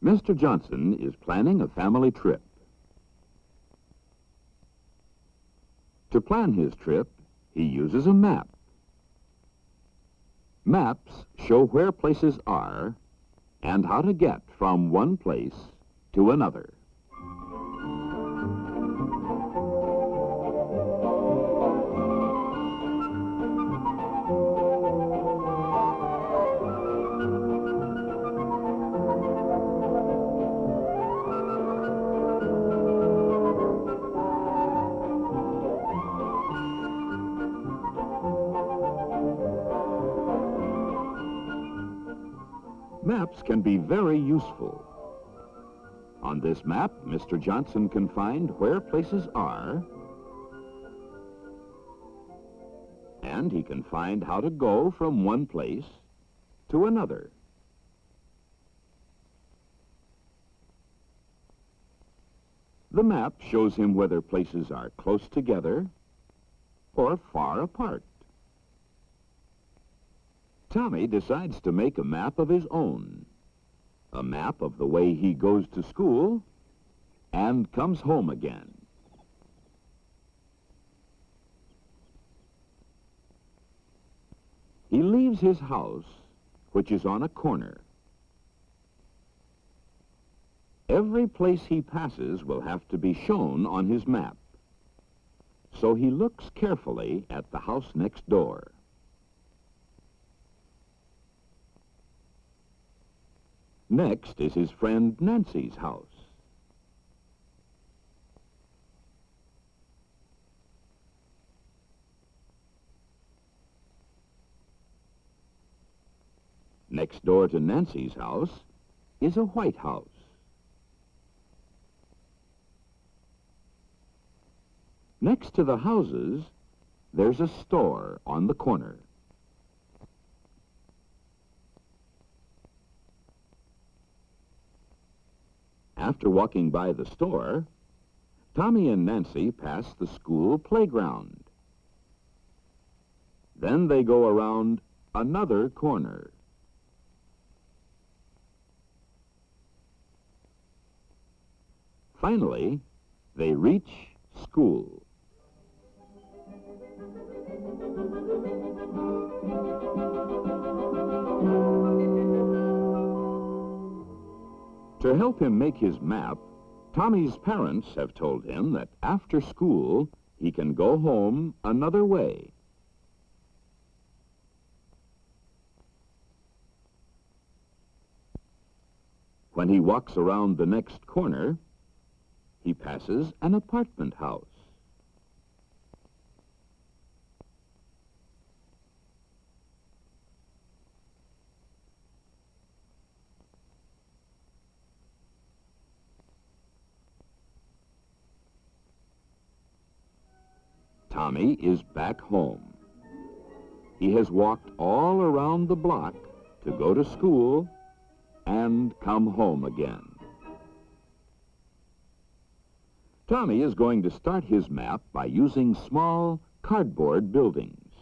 Mr. Johnson is planning a family trip. To plan his trip, he uses a map. Maps show where places are and how to get from one place to another. Maps can be very useful. On this map, Mr. Johnson can find where places are, and he can find how to go from one place to another. The map shows him whether places are close together or far apart. Tommy decides to make a map of his own, a map of the way he goes to school and comes home again. He leaves his house, which is on a corner. Every place he passes will have to be shown on his map, so he looks carefully at the house next door. Next is his friend Nancy's house. Next door to Nancy's house is a white house. Next to the houses, there's a store on the corner. After walking by the store, Tommy and Nancy pass the school playground. Then they go around another corner. Finally, they reach school. To help him make his map, Tommy's parents have told him that after school, he can go home another way. When he walks around the next corner, he passes an apartment house. Tommy is back home. He has walked all around the block to go to school and come home again. Tommy is going to start his map by using small cardboard buildings.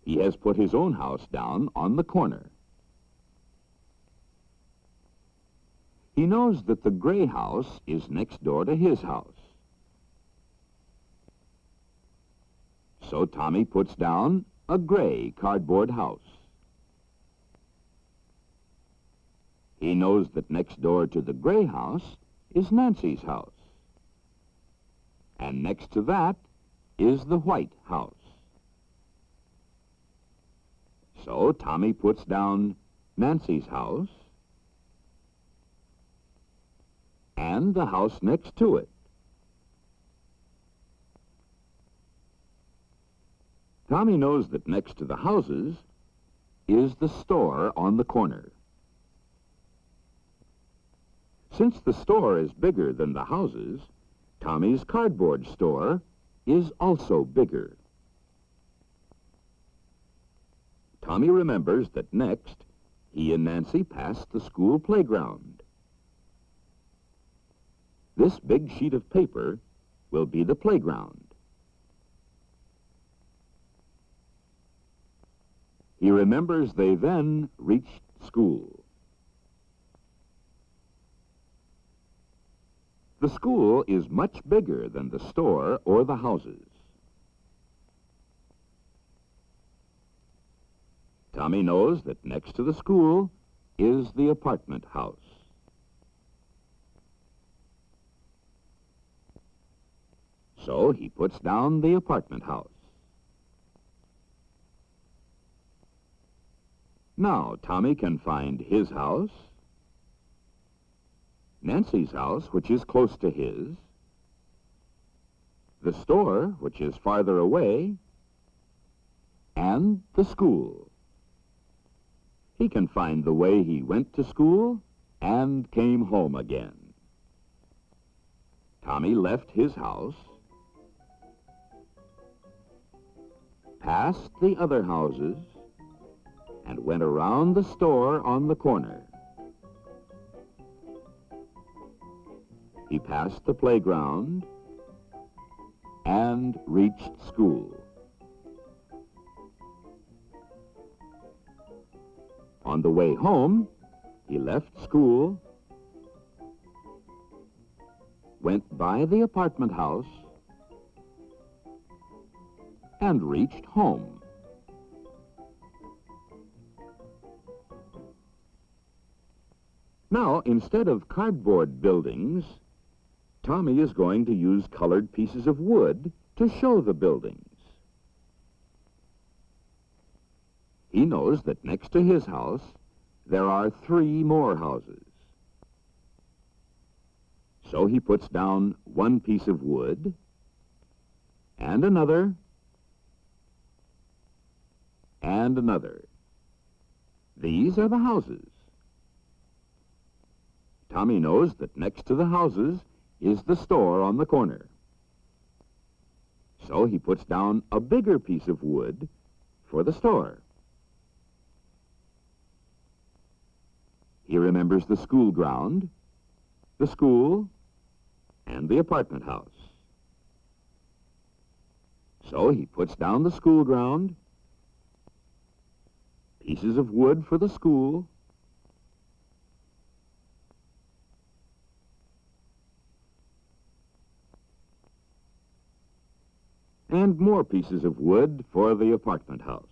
He has put his own house down on the corner. He knows that the gray house is next door to his house. So Tommy puts down a gray cardboard house. He knows that next door to the gray house is Nancy's house. And next to that is the white house. So Tommy puts down Nancy's house and the house next to it. Tommy knows that next to the houses is the store on the corner. Since the store is bigger than the houses, Tommy's cardboard store is also bigger. Tommy remembers that next, he and Nancy passed the school playground. This big sheet of paper will be the playground. He remembers they then reached school. The school is much bigger than the store or the houses. Tommy knows that next to the school is the apartment house. So he puts down the apartment house. Now Tommy can find his house, Nancy's house, which is close to his, the store, which is farther away, and the school. He can find the way he went to school and came home again. Tommy left his house, passed the other houses, and went around the store on the corner. He passed the playground and reached school. On the way home, he left school, went by the apartment house, and reached home. Now, instead of cardboard buildings, Tommy is going to use colored pieces of wood to show the buildings. He knows that next to his house, there are 3 more houses. So he puts down one piece of wood, and another, and another. These are the houses. Tommy knows that next to the houses is the store on the corner. So he puts down a bigger piece of wood for the store. He remembers the school ground, the school, and the apartment house. So he puts down the school ground, pieces of wood for the school, and more pieces of wood for the apartment house.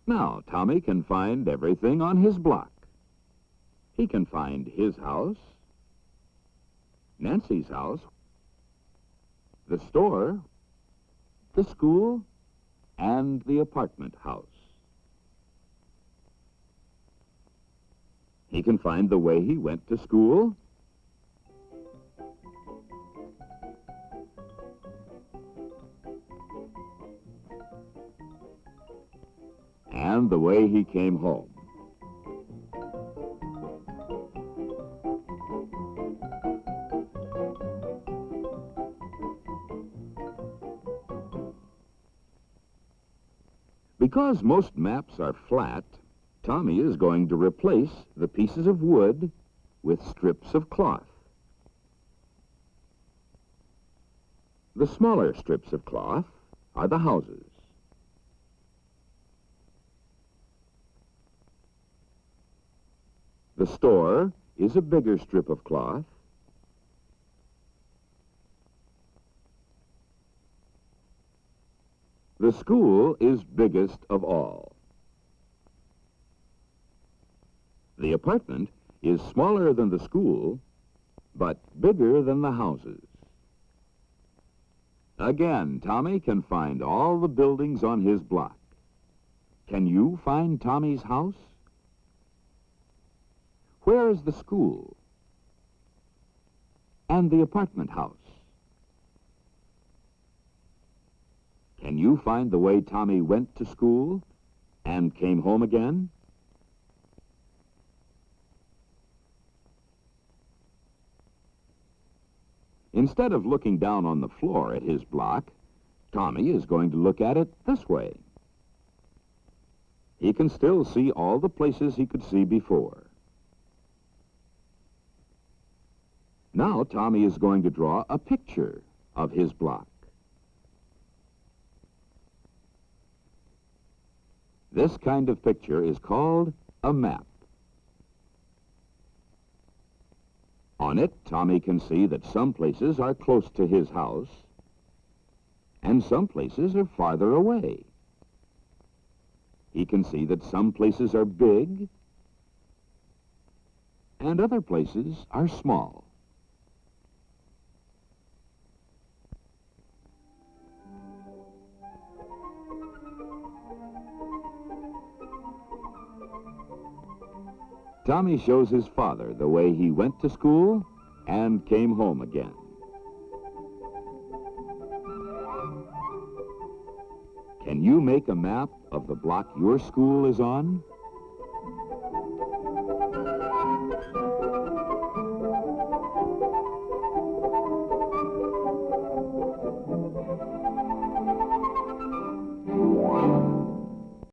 Now, Tommy can find everything on his block. He can find his house, Nancy's house, the store, the school, and the apartment house. He can find the way he went to school, and the way he came home. Because most maps are flat, Tommy is going to replace the pieces of wood with strips of cloth. The smaller strips of cloth are the houses. The store is a bigger strip of cloth. The school is biggest of all. The apartment is smaller than the school, but bigger than the houses. Again, Tommy can find all the buildings on his block. Can you find Tommy's house? Where is the school and the apartment house? Can you find the way Tommy went to school and came home again? Instead of looking down on the floor at his block, Tommy is going to look at it this way. He can still see all the places he could see before. Now Tommy is going to draw a picture of his block. This kind of picture is called a map. On it, Tommy can see that some places are close to his house, and some places are farther away. He can see that some places are big, and other places are small. Tommy shows his father the way he went to school and came home again. Can you make a map of the block your school is on?